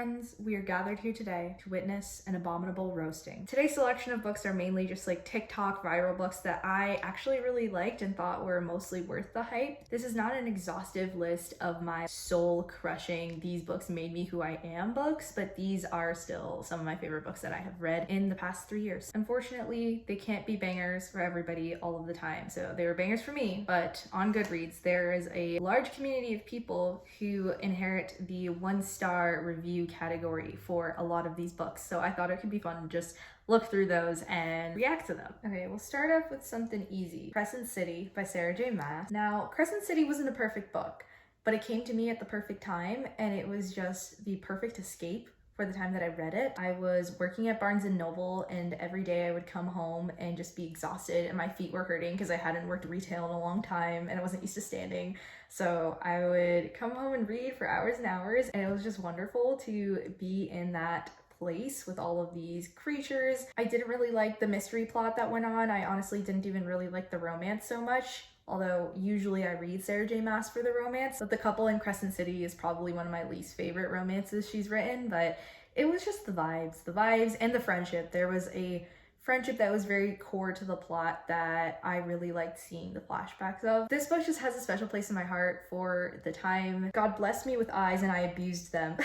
friends, we are gathered here today to witness an abominable roasting. Today's selection of books are mainly just like TikTok viral books that I actually really liked and thought were mostly worth the hype. This is not an exhaustive list of my soul-crushing, these books made me who I am books, but these are still some of my favorite books that I have read in the past 3 years. Unfortunately, they can't be bangers for everybody all of the time, so they were bangers for me, but on Goodreads, there is a large community of people who inherit the 1-star review category for a lot of these books. So I thought it could be fun to just look through those and react to them. Okay, we'll start off with something easy. Crescent City by Sarah J. Maas. Now, Crescent City wasn't a perfect book, but it came to me at the perfect time, and it was just the perfect escape for the time that I read it. I was working at Barnes & Noble, and every day I would come home and just be exhausted and my feet were hurting because I hadn't worked retail in a long time and I wasn't used to standing. So I would come home and read for hours and hours, and it was just wonderful to be in that place with all of these creatures. I didn't really like the mystery plot that went on. I honestly didn't even really like the romance so much. Although usually I read Sarah J. Maas for the romance, but the couple in Crescent City is probably one of my least favorite romances she's written, but it was just the vibes and the friendship. There was a friendship that was very core to the plot that I really liked seeing the flashbacks of. This book just has a special place in my heart for the time God blessed me with eyes and I abused them.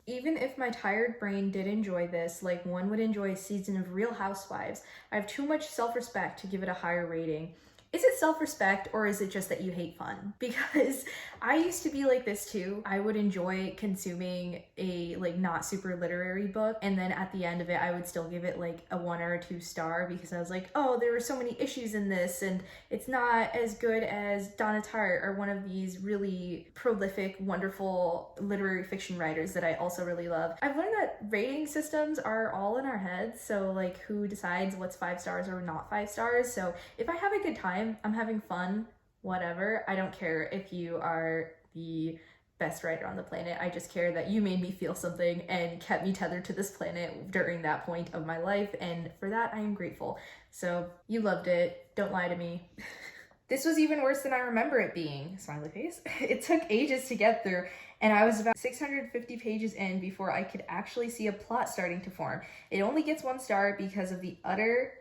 Even if my tired brain did enjoy this, like one would enjoy a season of Real Housewives, I have too much self-respect to give it a higher rating. Is it self-respect or is it just that you hate fun? Because I used to be like this too. I would enjoy consuming a like not super literary book, and then at the end of it I would still give it like a 1 or a 2 star because I was like, oh, there were so many issues in this and it's not as good as Donna Tartt or one of these really prolific, wonderful literary fiction writers that I also really love. I've learned that rating systems are all in our heads, so like who decides what's 5 stars or not 5 stars. So if I have a good time, I'm having fun, whatever. I don't care if you are the best writer on the planet. I just care that you made me feel something and kept me tethered to this planet during that point of my life, and for that I am grateful. So you loved it. Don't lie to me. This was even worse than I remember it being. Smiley face. It took ages to get through, and I was about 650 pages in before I could actually see a plot starting to form. It only gets 1 star because of the otter,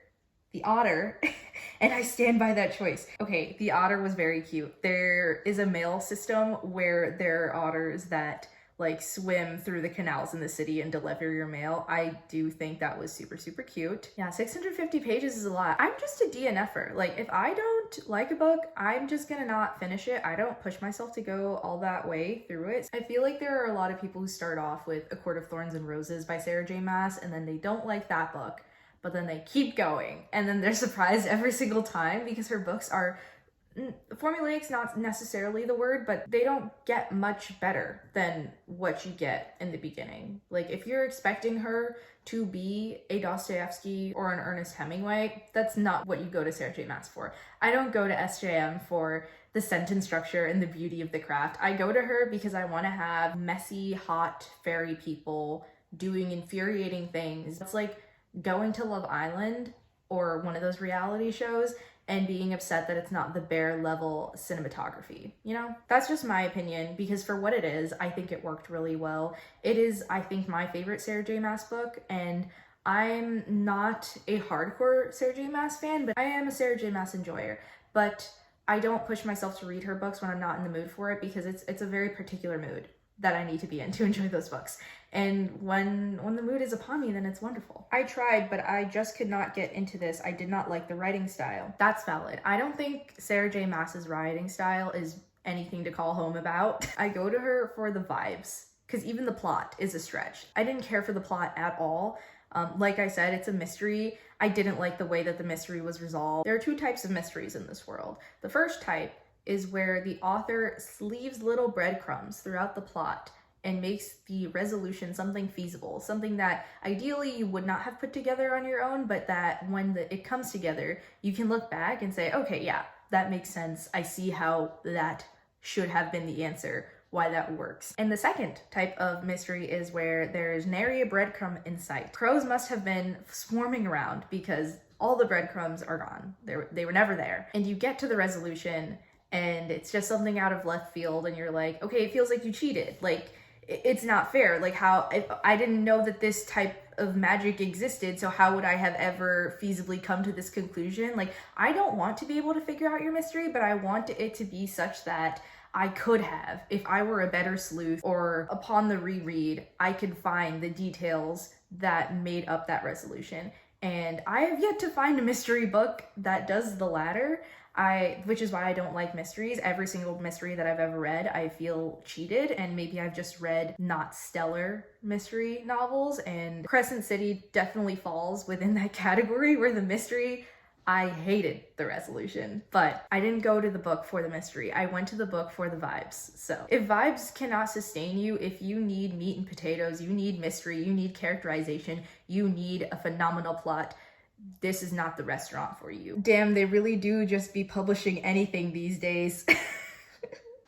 and I stand by that choice. Okay, the otter was very cute. There is a mail system where there are otters that like swim through the canals in the city and deliver your mail. I do think that was super, super cute. Yeah, 650 pages is a lot. I'm just a DNFer. Like if I don't like a book, I'm just gonna not finish it. I don't push myself to go all that way through it. I feel like there are a lot of people who start off with A Court of Thorns and Roses by Sarah J. Maas, and then they don't like that book, but then they keep going, and then they're surprised every single time because her books are formulaic's not necessarily the word, but they don't get much better than what you get in the beginning. Like if you're expecting her to be a Dostoevsky or an Ernest Hemingway, that's not what you go to Sarah J. Maas for. I don't go to SJM for the sentence structure and the beauty of the craft. I go to her because I want to have messy, hot fairy people doing infuriating things. It's like going to Love Island or one of those reality shows and being upset that it's not the bare level cinematography, you know? That's just my opinion, because for what it is, I think it worked really well. It is, I think, my favorite Sarah J. Maas book, and I'm not a hardcore Sarah J. Maas fan, but I am a Sarah J. Maas enjoyer. But I don't push myself to read her books when I'm not in the mood for it, because it's a very particular mood that I need to be in to enjoy those books. And when the mood is upon me, then it's wonderful. I tried, but I just could not get into this. I did not like the writing style. That's valid. I don't think Sarah J. Maas's writing style is anything to call home about. I go to her for the vibes, because even the plot is a stretch. I didn't care for the plot at all. Like I said, it's a mystery. I didn't like the way that the mystery was resolved. There are 2 types of mysteries in this world. The first type is where the author leaves little breadcrumbs throughout the plot and makes the resolution something feasible, something that ideally you would not have put together on your own, but that when it comes together, you can look back and say, okay, yeah, that makes sense. I see how that should have been the answer, why that works. And the second type of mystery is where there's nary a breadcrumb in sight. Crows must have been swarming around because all the breadcrumbs are gone. They were never there. And you get to the resolution and it's just something out of left field and you're like, okay, it feels like you cheated. Like, it's not fair. Like, how, if I didn't know that this type of magic existed, so how would I have ever feasibly come to this conclusion? Like, I don't want to be able to figure out your mystery, but I want it to be such that I could have, if I were a better sleuth, or upon the reread, I could find the details that made up that resolution. And I have yet to find a mystery book that does the latter. Which is why I don't like mysteries. Every single mystery that I've ever read, I feel cheated, and maybe I've just read not stellar mystery novels, and Crescent City definitely falls within that category where the mystery, I hated the resolution, but I didn't go to the book for the mystery. I went to the book for the vibes. So if vibes cannot sustain you, if you need meat and potatoes, you need mystery, you need characterization, you need a phenomenal plot, this is not the restaurant for you. Damn, they really do just be publishing anything these days.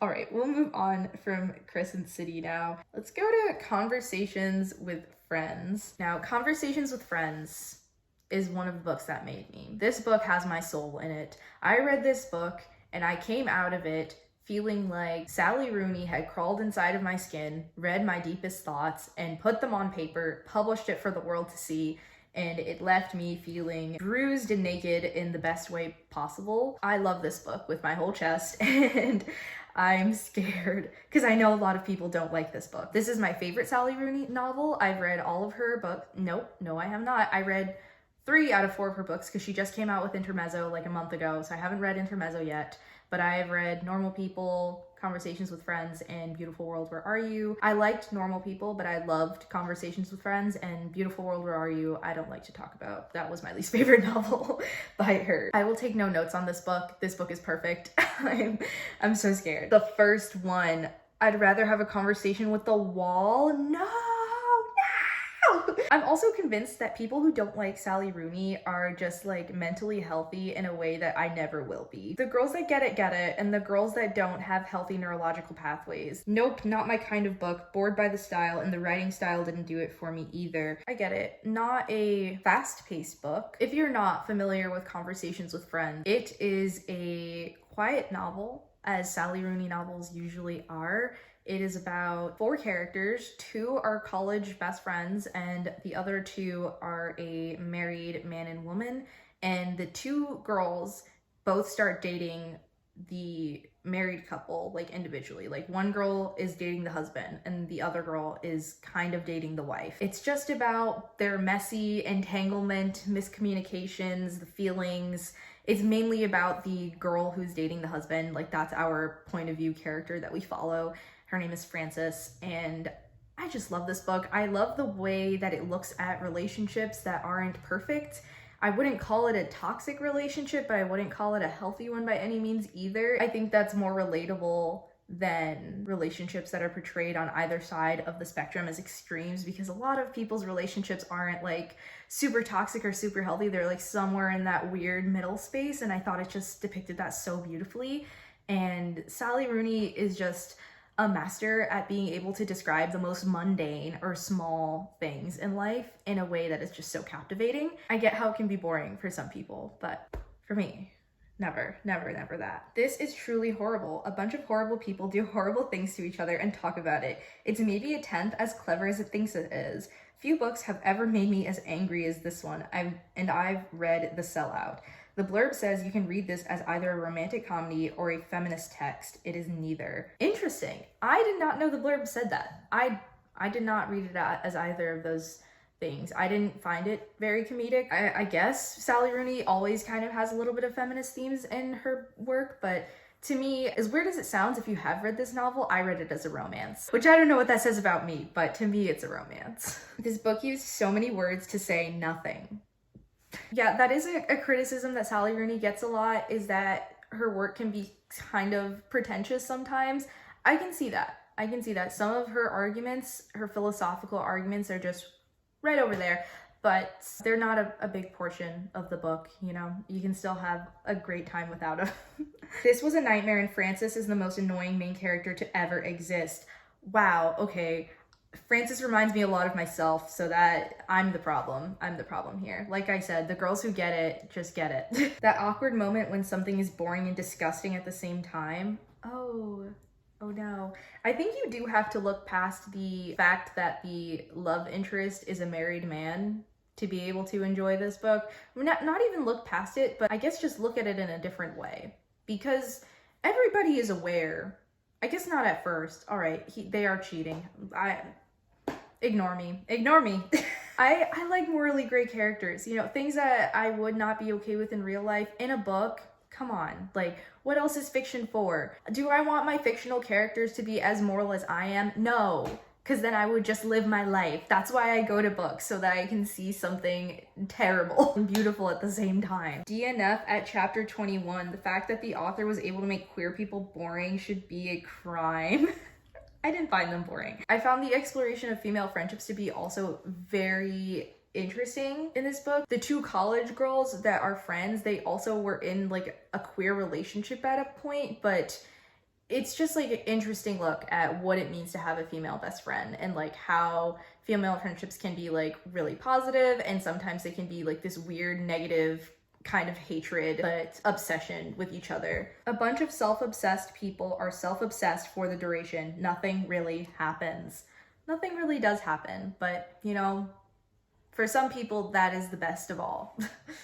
All right, we'll move on from Crescent City now. Let's go to Conversations with Friends. Now, Conversations with Friends is one of the books that made me. This book has my soul in it. I read this book and I came out of it feeling like Sally Rooney had crawled inside of my skin, read my deepest thoughts, and put them on paper, published it for the world to see, and it left me feeling bruised and naked in the best way possible. I love this book with my whole chest, and I'm scared because I know a lot of people don't like this book. This is my favorite Sally Rooney novel. I've read all of her books. No, I have not. I read 3 out of 4 of her books because she just came out with Intermezzo like a month ago, so I haven't read Intermezzo yet, but I have read Normal People, Conversations with Friends, and Beautiful World, Where Are You? I liked Normal People, but I loved Conversations with Friends, and Beautiful World, Where Are You? I don't like to talk about. That was my least favorite novel by her. I will take no notes on this book. This book is perfect. I'm so scared. The first one, I'd rather have a conversation with the wall. No. I'm also convinced that people who don't like Sally Rooney are just like mentally healthy in a way that I never will be. The girls that get it, and the girls that don't have healthy neurological pathways. Nope, not my kind of book. Bored by the style, and the writing style didn't do it for me either. I get it. Not a fast-paced book. If you're not familiar with Conversations with Friends, it is a quiet novel, as Sally Rooney novels usually are. It is about 4 characters. 2 are college best friends, and the other 2 are a married man and woman. And the 2 girls both start dating the married couple, like individually. Like, one girl is dating the husband, and the other girl is kind of dating the wife. It's just about their messy entanglement, miscommunications, the feelings. It's mainly about the girl who's dating the husband. Like, that's our point of view character that we follow. Her name is Frances, and I just love this book. I love the way that it looks at relationships that aren't perfect. I wouldn't call it a toxic relationship, but I wouldn't call it a healthy one by any means either. I think that's more relatable than relationships that are portrayed on either side of the spectrum as extremes, because a lot of people's relationships aren't like super toxic or super healthy. They're like somewhere in that weird middle space, and I thought it just depicted that so beautifully. And Sally Rooney is just a master at being able to describe the most mundane or small things in life in a way that is just so captivating. I get how it can be boring for some people, but for me, never that. This is truly horrible. A bunch of horrible people do horrible things to each other and talk about it. It's maybe a tenth as clever as it thinks it is. Few books have ever made me as angry as this one. I've read The Sellout. The blurb says you can read this as either a romantic comedy or a feminist text. It is neither. Interesting. I did not know the blurb said that. I did not read it as either of those things. I didn't find it very comedic. I guess Sally Rooney always kind of has a little bit of feminist themes in her work, but to me, as weird as it sounds, if you have read this novel, I read it as a romance, which I don't know what that says about me, but to me, it's a romance. This book used so many words to say nothing. Yeah, that is a criticism that Sally Rooney gets a lot, is that her work can be kind of pretentious sometimes. I can see that. Some of her arguments, her philosophical arguments, are just right over there, but they're not a big portion of the book, you know? You can still have a great time without them. This was a nightmare, and Frances is the most annoying main character to ever exist. Wow, okay. Frances reminds me a lot of myself, so that I'm the problem here. Like I said, the girls who get it, just get it. That awkward moment when something is boring and disgusting at the same time. Oh, Oh no. I think you do have to look past the fact that the love interest is a married man to be able to enjoy this book. Not even look past it, but I guess just look at it in a different way. Because everybody is aware. I guess not at first. All right, they are cheating. Ignore me. Ignore me. I like morally gray characters. You know, things that I would not be okay with in real life in a book. Come on. Like, what else is fiction for? Do I want my fictional characters to be as moral as I am? No. Because then I would just live my life. That's why I go to books, so that I can see something terrible and beautiful at the same time. DNF at chapter 21. The fact that the author was able to make queer people boring should be a crime. I didn't find them boring. I found the exploration of female friendships to be also very interesting in this book. The two college girls that are friends, they also were in like a queer relationship at a point, but it's just like an interesting look at what it means to have a female best friend and like how female friendships can be like really positive and sometimes they can be like this weird negative kind of hatred but obsession with each other. A bunch of self-obsessed people are self-obsessed for the duration. Nothing really happens. Nothing really does happen, but you know, for some people that is the best of all.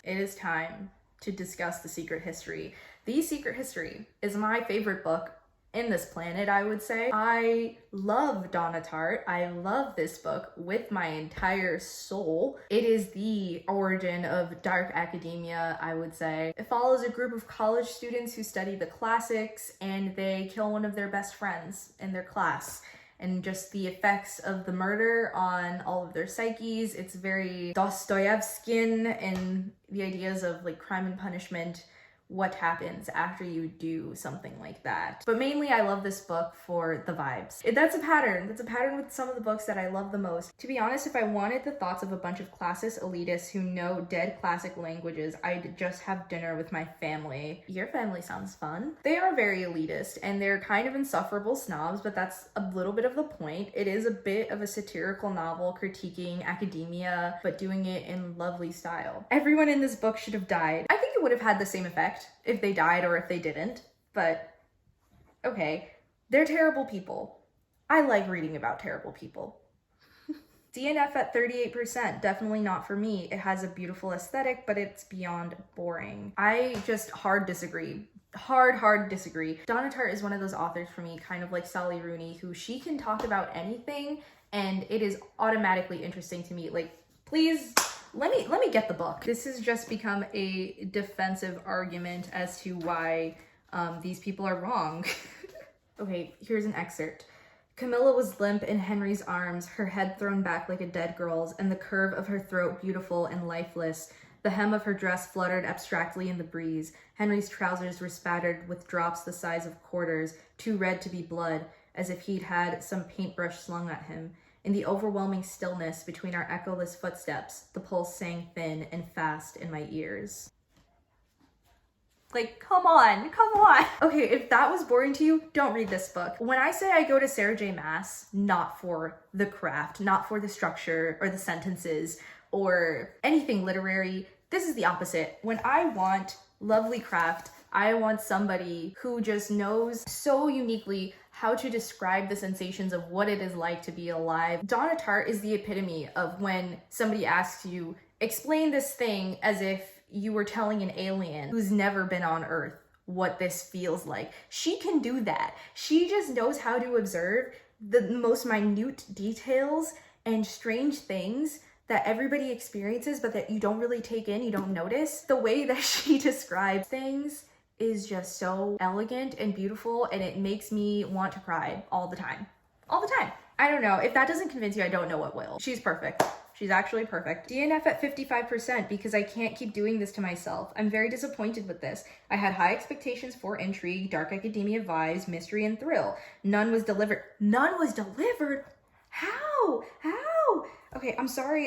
It is time to discuss The Secret History. The Secret History is my favorite book in this planet, I would say. I love Donna Tartt. I love this book with my entire soul. It is the origin of dark academia, I would say. It follows a group of college students who study the classics and they kill one of their best friends in their class. And just the effects of the murder on all of their psyches. It's very Dostoevskian in the ideas of like crime and punishment, what happens after you do something like that. But mainly I love this book for the vibes. That's a pattern. That's a pattern with some of the books that I love the most. To be honest, if I wanted the thoughts of a bunch of classist elitists who know dead classic languages, I'd just have dinner with my family. Your family sounds fun. They are very elitist and they're kind of insufferable snobs, but that's a little bit of the point. It is a bit of a satirical novel critiquing academia, but doing it in lovely style. Everyone in this book should have died. I think it would have had the same effect if they died or if they didn't, but okay, they're terrible people. I like reading about terrible people. DNF at 38%, definitely not for me. It has a beautiful aesthetic, but it's beyond boring. I just hard disagree. Hard disagree. Donna Tartt is one of those authors for me, kind of like Sally Rooney, who she can talk about anything and it is automatically interesting to me. Like, please, let me get the book. This has just become a defensive argument as to why these people are wrong. Okay, here's an excerpt. Camilla was limp in Henry's arms, her head thrown back like a dead girl's, and the curve of her throat beautiful and lifeless. The hem of her dress fluttered abstractly in the breeze. Henry's trousers were spattered with drops the size of quarters, too red to be blood, as if he'd had some paintbrush slung at him. In the overwhelming stillness between our echoless footsteps, the pulse sang thin and fast in my ears. Like, come on. Okay, if that was boring to you, don't read this book. When I say I go to Sarah J. Maas, not for the craft, not for the structure or the sentences or anything literary, this is the opposite. When I want lovely craft, I want somebody who just knows so uniquely how to describe the sensations of what it is like to be alive. Donna Tartt is the epitome of when somebody asks you, explain this thing as if you were telling an alien who's never been on Earth what this feels like. She can do that. She just knows how to observe the most minute details and strange things that everybody experiences, but that you don't really take in, you don't notice. The way that she describes things is just so elegant and beautiful, and it makes me want to cry all the time. All the time. I don't know. If that doesn't convince you, I don't know what will. She's perfect. She's actually perfect. DNF at 55% because I can't keep doing this to myself. I'm very disappointed with this. I had high expectations for intrigue, dark academia vibes, mystery, and thrill. None was delivered. None was delivered? How? Okay, I'm sorry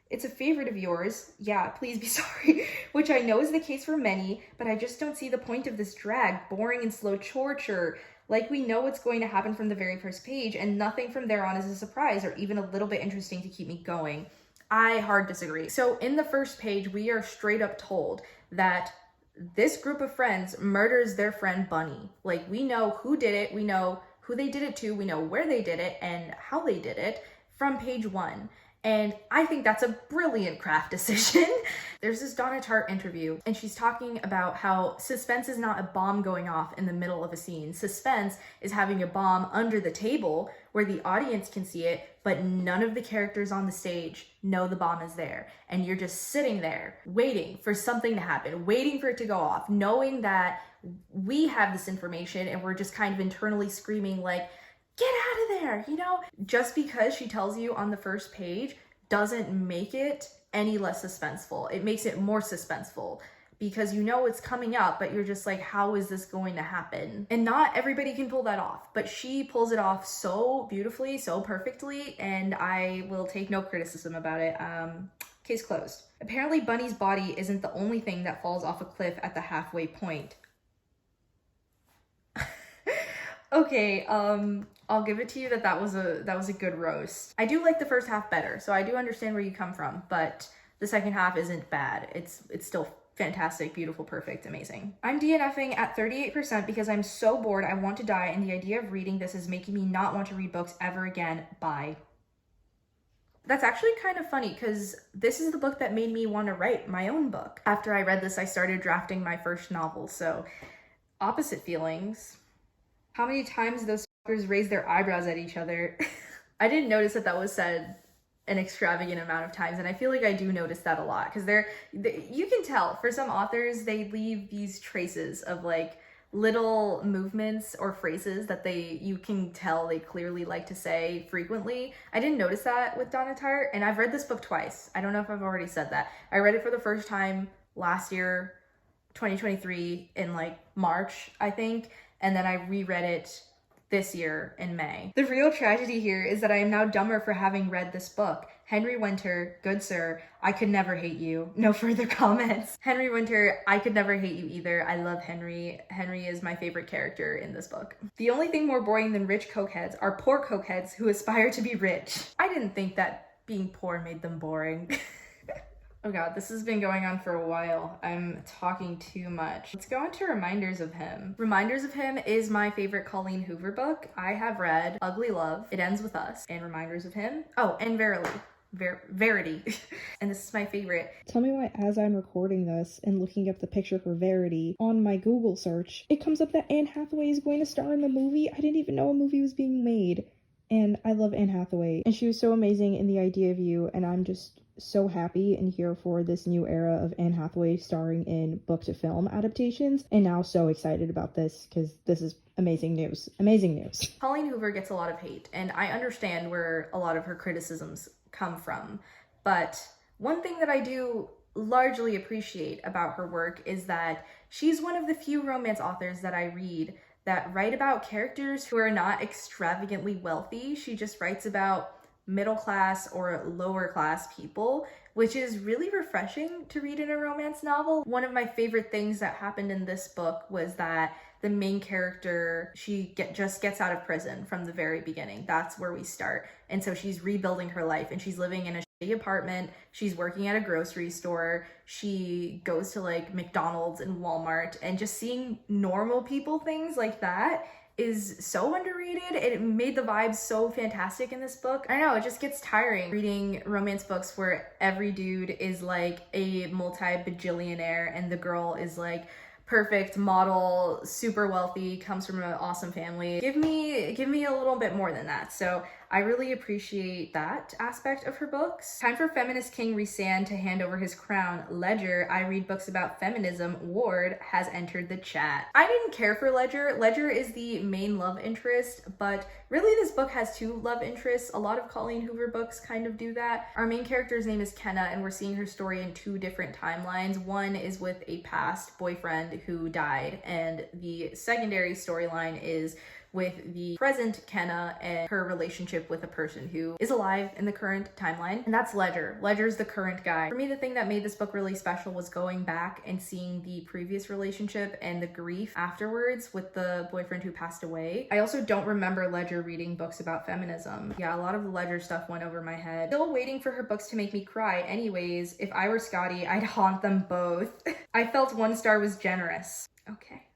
it's a favorite of yours. Yeah, please be sorry. Which I know is the case for many, but I just don't see the point of this drag, boring and slow torture. Like, we know what's going to happen from the very first page, and nothing from there on is a surprise or even a little bit interesting to keep me going. I hard disagree. So in the first page, we are straight up told that this group of friends murders their friend Bunny. Like, we know who did it, we know who who they did it to, we know where they did it and how they did it from page 1. And I think that's a brilliant craft decision. There's this Donna Tartt interview, and she's talking about how suspense is not a bomb going off in the middle of a scene. Suspense is having a bomb under the table where the audience can see it, but none of the characters on the stage know the bomb is there. And you're just sitting there waiting for something to happen, waiting for it to go off, knowing that we have this information and we're just kind of internally screaming like, get out of there, you know? Just because she tells you on the first page doesn't make it any less suspenseful. It makes it more suspenseful because you know it's coming up, but you're just like, how is this going to happen? And not everybody can pull that off, but she pulls it off so beautifully, so perfectly, and I will take no criticism about it. Case closed. Apparently Bunny's body isn't the only thing that falls off a cliff at the halfway point. Okay, I'll give it to you that was a good roast. I do like the first half better, so I do understand where you come from, but the second half isn't bad. It's still fantastic, beautiful, perfect, amazing. I'm DNFing at 38% because I'm so bored I want to die, and the idea of reading this is making me not want to read books ever again. Bye. That's actually kind of funny because this is the book that made me want to write my own book. After I read this, I started drafting my first novel, so opposite feelings. How many times those fuckers raise their eyebrows at each other? I didn't notice that was said an extravagant amount of times, and I feel like I do notice that a lot because you can tell for some authors they leave these traces of like little movements or phrases that you can tell they clearly like to say frequently. I didn't notice that with Donna Tartt, and I've read this book twice. I don't know if I've already said that. I read it for the first time last year, 2023, in like March, I think. And then I reread it this year in May. The real tragedy here is that I am now dumber for having read this book. Henry Winter, good sir, I could never hate you. No further comments. Henry Winter, I could never hate you either. I love Henry. Henry is my favorite character in this book. The only thing more boring than rich cokeheads are poor cokeheads who aspire to be rich. I didn't think that being poor made them boring. Oh god, this has been going on for a while. I'm talking too much. Let's go on to Reminders of Him. Reminders of Him is my favorite Colleen Hoover book. I have read Ugly Love, It Ends With Us, and Reminders of Him. Oh, and Verity. And this is my favorite. Tell me why as I'm recording this and looking up the picture for Verity on my Google search, it comes up that Anne Hathaway is going to star in the movie. I didn't even know a movie was being made. And I love Anne Hathaway. And she was so amazing in The Idea of You, and I'm just so happy and here for this new era of Anne Hathaway starring in book to film adaptations, and now so excited about this because this is amazing news. Amazing news. Colleen Hoover gets a lot of hate, and I understand where a lot of her criticisms come from, but one thing that I do largely appreciate about her work is that she's one of the few romance authors that I read that write about characters who are not extravagantly wealthy. She just writes about middle class or lower class people, which is really refreshing to read in a romance novel. One of my favorite things that happened in this book was that the main character, she just gets out of prison from the very beginning. That's where we start. And so she's rebuilding her life, and she's living in a shitty apartment. She's working at a grocery store. She goes to like McDonald's and Walmart, and just seeing normal people things like that is so underrated. It made the vibes so fantastic in this book. I know, it just gets tiring reading romance books where every dude is like a multi-bajillionaire and the girl is like perfect model, super wealthy, comes from an awesome family. Give me a little bit more than that. So I really appreciate that aspect of her books. Time for feminist king Rhysand to hand over his crown. Ledger, I read books about feminism. Ward has entered the chat. I didn't care for Ledger. Ledger is the main love interest, but really this book has two love interests. A lot of Colleen Hoover books kind of do that. Our main character's name is Kenna, and we're seeing her story in two different timelines. One is with a past boyfriend who died, and the secondary storyline is with the present Kenna and her relationship with a person who is alive in the current timeline, and that's Ledger. Ledger's the current guy. For me, the thing that made this book really special was going back and seeing the previous relationship and the grief afterwards with the boyfriend who passed away. I also don't remember Ledger reading books about feminism. Yeah, a lot of the Ledger stuff went over my head. Still waiting for her books to make me cry. Anyways, if I were Scotty, I'd haunt them both. I felt 1 star was generous. Okay.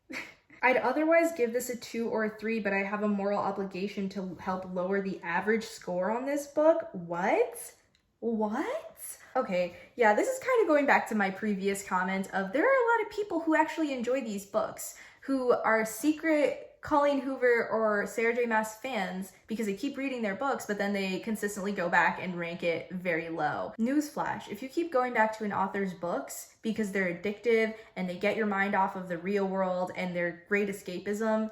I'd otherwise give this a 2 or a 3, but I have a moral obligation to help lower the average score on this book. What? Okay, yeah, this is kind of going back to my previous comment of there are a lot of people who actually enjoy these books, who are secret Colleen Hoover or Sarah J. Maas fans because they keep reading their books, but then they consistently go back and rank it very low. Newsflash, if you keep going back to an author's books because they're addictive and they get your mind off of the real world and they're great escapism,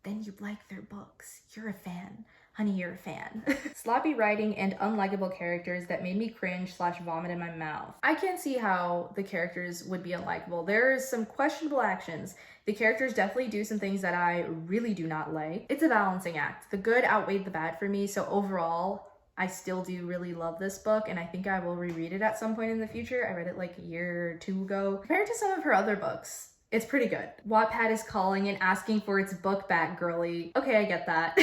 then you like their books. You're a fan. Honey, you're a fan. Sloppy writing and unlikable characters that made me cringe/vomit in my mouth. I can't see how the characters would be unlikable. There's some questionable actions. The characters definitely do some things that I really do not like. It's a balancing act. The good outweighed the bad for me, so overall, I still do really love this book, and I think I will reread it at some point in the future. I read it like a year or two ago. Compared to some of her other books, it's pretty good. Wattpad is calling and asking for its book back, girly. Okay, I get that.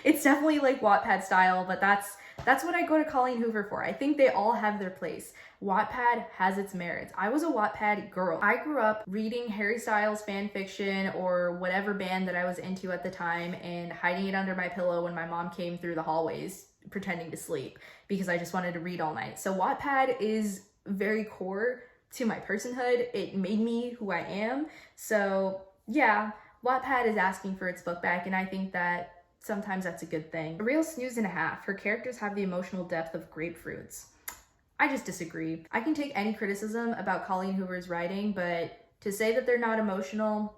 It's definitely like Wattpad style, but that's what I go to Colleen Hoover for. I think they all have their place. Wattpad has its merits. I was a Wattpad girl. I grew up reading Harry Styles fan fiction or whatever band that I was into at the time and hiding it under my pillow when my mom came through the hallways pretending to sleep because I just wanted to read all night. So Wattpad is very core to my personhood. It made me who I am. So yeah, Wattpad is asking for its book back, and I think that sometimes that's a good thing. A real snooze and a half. Her characters have the emotional depth of grapefruits. I just disagree. I can take any criticism about Colleen Hoover's writing, but to say that they're not emotional,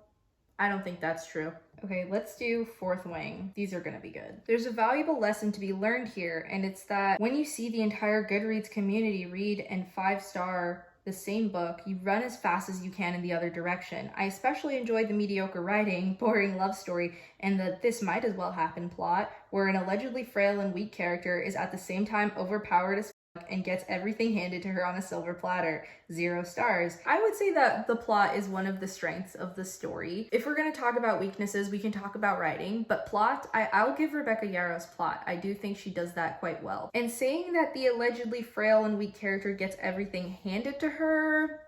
I don't think that's true. Okay, let's do Fourth Wing. These are gonna be good. There's a valuable lesson to be learned here, and it's that when you see the entire Goodreads community read and 5-star the same book, you run as fast as you can in the other direction. I especially enjoyed the mediocre writing, boring love story, and the this might as well happen plot, where an allegedly frail and weak character is at the same time overpowered as and gets everything handed to her on a silver platter. 0 stars. I would say that the plot is one of the strengths of the story. If we're going to talk about weaknesses, we can talk about writing, but plot, I'll give Rebecca Yarrow's plot. I do think she does that quite well. And saying that the allegedly frail and weak character gets everything handed to her,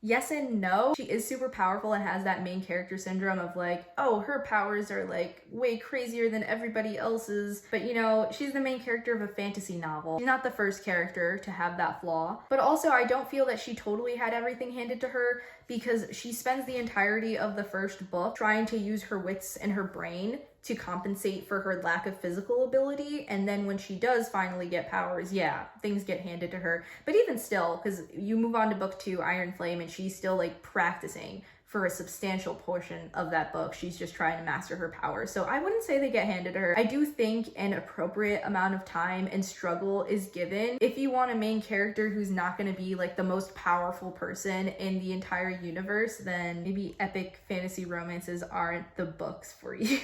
yes and no. She is super powerful and has that main character syndrome of like, oh, her powers are like way crazier than everybody else's. But you know, she's the main character of a fantasy novel. She's not the first character to have that flaw. But also, I don't feel that she totally had everything handed to her because she spends the entirety of the first book trying to use her wits and her brain to compensate for her lack of physical ability, and then when she does finally get powers, yeah, things get handed to her. But even still, because you move on to book 2, Iron Flame, and she's still like practicing for a substantial portion of that book. She's just trying to master her powers. So I wouldn't say they get handed to her. I do think an appropriate amount of time and struggle is given. If you want a main character who's not going to be like the most powerful person in the entire universe, then maybe epic fantasy romances aren't the books for you.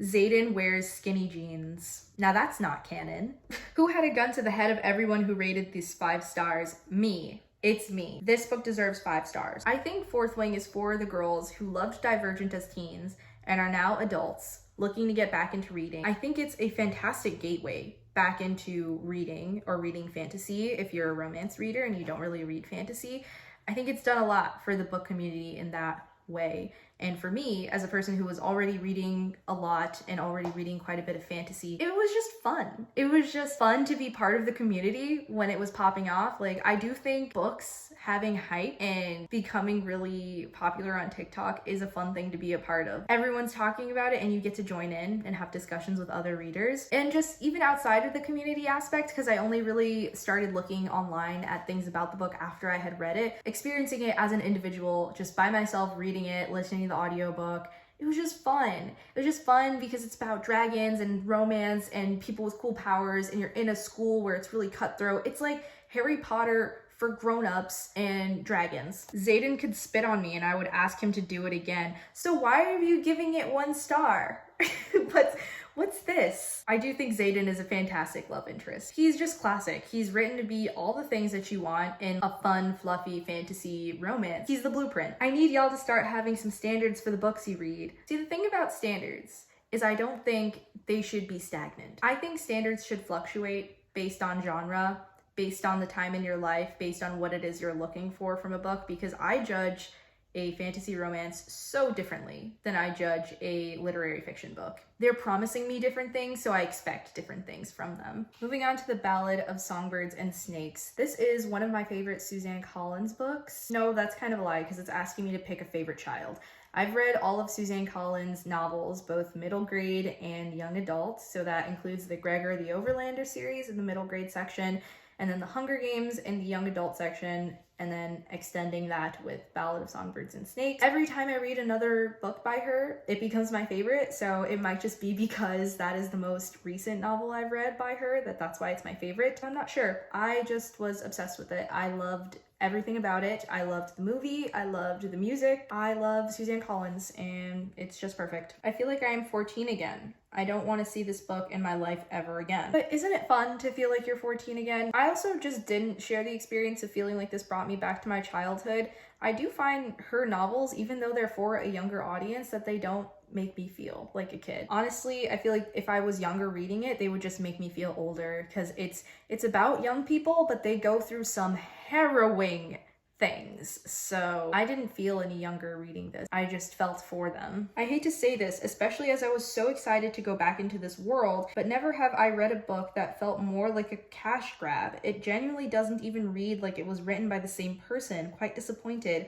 Xaden wears skinny jeans. Now that's not canon. Who had a gun to the head of everyone who rated these 5 stars? Me. It's me. This book deserves 5 stars. I think Fourth Wing is for the girls who loved Divergent as teens and are now adults looking to get back into reading. I think it's a fantastic gateway back into reading or reading fantasy if you're a romance reader and you don't really read fantasy. I think it's done a lot for the book community in that way. And for me, as a person who was already reading a lot and already reading quite a bit of fantasy, it was just fun. It was just fun to be part of the community when it was popping off. Like, I do think books having hype and becoming really popular on TikTok is a fun thing to be a part of. Everyone's talking about it and you get to join in and have discussions with other readers. And just even outside of the community aspect, because I only really started looking online at things about the book after I had read it, experiencing it as an individual, just by myself, reading it, listening to the audiobook. It was just fun. It was just fun because it's about dragons and romance and people with cool powers, and you're in a school where it's really cutthroat. It's like Harry Potter for grown-ups and dragons. Xaden could spit on me and I would ask him to do it again. So why are you giving it 1 star? What's this? I do think Xaden is a fantastic love interest. He's just classic. He's written to be all the things that you want in a fun, fluffy fantasy romance. He's the blueprint. I need y'all to start having some standards for the books you read. See, the thing about standards is I don't think they should be stagnant. I think standards should fluctuate based on genre, based on the time in your life, based on what it is you're looking for from a book, because I judge a fantasy romance so differently than I judge a literary fiction book. They're promising me different things, so I expect different things from them. Moving on to the Ballad of Songbirds and Snakes. This is one of my favorite Suzanne Collins books. No, that's kind of a lie because it's asking me to pick a favorite child. I've read all of Suzanne Collins' novels, both middle grade and young adult, so that includes the Gregor the Overlander series in the middle grade section, and then the Hunger Games in the young adult section, and then extending that with Ballad of Songbirds and Snakes. Every time I read another book by her, it becomes my favorite, so it might just be because that is the most recent novel I've read by her, that's why it's my favorite. I'm not sure. I just was obsessed with it. I loved everything about it. I loved the movie, I loved the music, I love Suzanne Collins, and it's just perfect. I feel like I am 14 again. I don't want to see this book in my life ever again. But isn't it fun to feel like you're 14 again? I also just didn't share the experience of feeling like this brought me back to my childhood. I do find her novels, even though they're for a younger audience, that they don't make me feel like a kid. Honestly, I feel like if I was younger reading it, they would just make me feel older because it's about young people, but they go through some harrowing things. So I didn't feel any younger reading this. I just felt for them. I hate to say this, especially as I was so excited to go back into this world, but never have I read a book that felt more like a cash grab. It genuinely doesn't even read like it was written by the same person. Quite disappointed.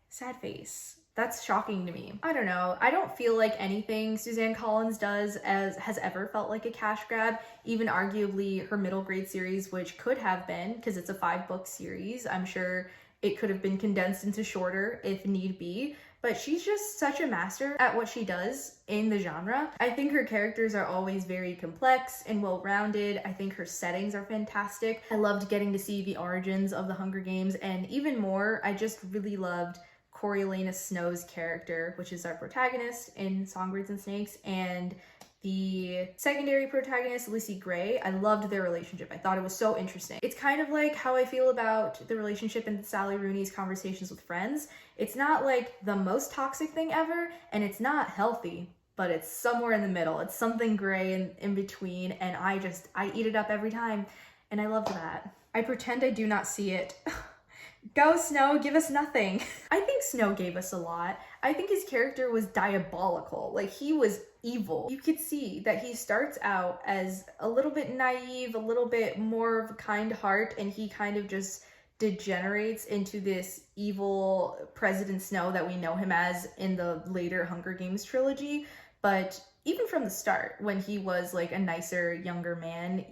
Sad face. That's shocking to me. I don't know. I don't feel like anything Suzanne Collins does has ever felt like a cash grab. Even arguably her middle grade series, which could have been, because it's a 5-book series. I'm sure it could have been condensed into shorter if need be, but she's just such a master at what she does in the genre. I think her characters are always very complex and well-rounded. I think her settings are fantastic. I loved getting to see the origins of the Hunger Games, and even more, I just really loved Coriolanus Snow's character, which is our protagonist in Songbirds and Snakes, and the secondary protagonist, Lissy Gray. I loved their relationship. I thought it was so interesting. It's kind of like how I feel about the relationship in Sally Rooney's Conversations with Friends. It's not like the most toxic thing ever, and it's not healthy, but it's somewhere in the middle. It's something gray in between, and I eat it up every time, and I loved that. I pretend I do not see it. Go, Snow, give us nothing. I think Snow gave us a lot. I think his character was diabolical. Like, he was evil. You could see that he starts out as a little bit naive, a little bit more of a kind heart, and he kind of just degenerates into this evil President Snow that we know him as in the later Hunger Games trilogy. But even from the start, when he was like a nicer, younger man,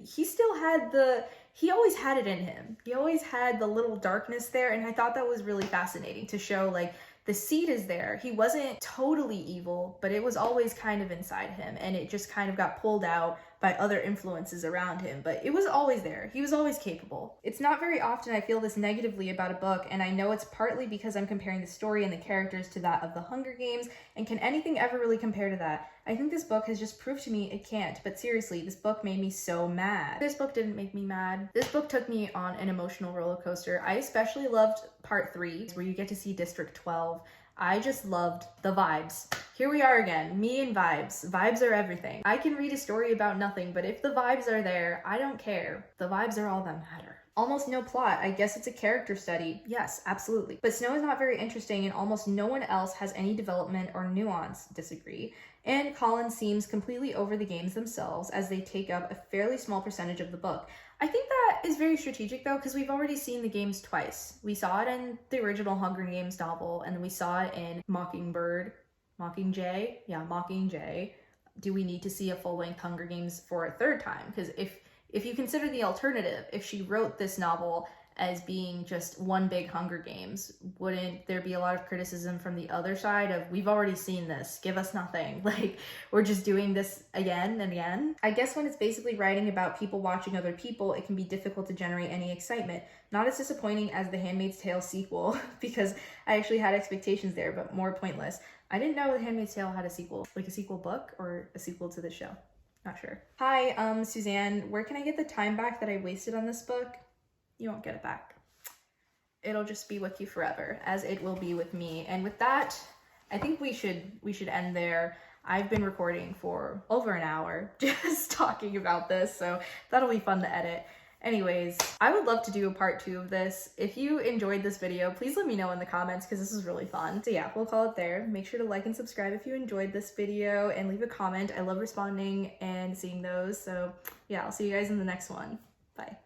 he always had it in him. He always had the little darkness there, and I thought that was really fascinating to show, like, the seed is there. He wasn't totally evil, but it was always kind of inside him, and it just kind of got pulled out by other influences around him, but it was always there. He was always capable. It's not very often I feel this negatively about a book, and I know it's partly because I'm comparing the story and the characters to that of the Hunger Games, and can anything ever really compare to that? I think this book has just proved to me it can't, but seriously, this book made me so mad. This book didn't make me mad. This book took me on an emotional roller coaster. I especially loved part 3, where you get to see District 12. I just loved the vibes. Here we are again, me and vibes. Vibes are everything. I can read a story about nothing, but if the vibes are there, I don't care. The vibes are all that matter. Almost no plot. I guess it's a character study. Yes, absolutely. But Snow is not very interesting, and almost no one else has any development or nuance. Disagree. And Collins seems completely over the games themselves, as they take up a fairly small percentage of the book. I think that is very strategic, though, because we've already seen the games twice. We saw it in the original Hunger Games novel, and then we saw it in Mockingjay. Yeah, Mockingjay. Do we need to see a full-length Hunger Games for a third time? Because if you consider the alternative, if she wrote this novel as being just one big Hunger Games, wouldn't there be a lot of criticism from the other side of, we've already seen this, give us nothing, like, we're just doing this again and again? I guess when it's basically writing about people watching other people, it can be difficult to generate any excitement. Not as disappointing as The Handmaid's Tale sequel, because I actually had expectations there, but more pointless. I didn't know The Handmaid's Tale had a sequel, like a sequel book or a sequel to the show. Not sure. Hi, Suzanne, where can I get the time back that I wasted on this book? You won't get it back. It'll just be with you forever, as it will be with me. And with that, I think we should end there. I've been recording for over an hour just talking about this, so that'll be fun to edit. Anyways, I would love to do a part 2 of this. If you enjoyed this video, please let me know in the comments because this is really fun. So yeah, we'll call it there. Make sure to like and subscribe if you enjoyed this video and leave a comment. I love responding and seeing those. So yeah, I'll see you guys in the next one. Bye.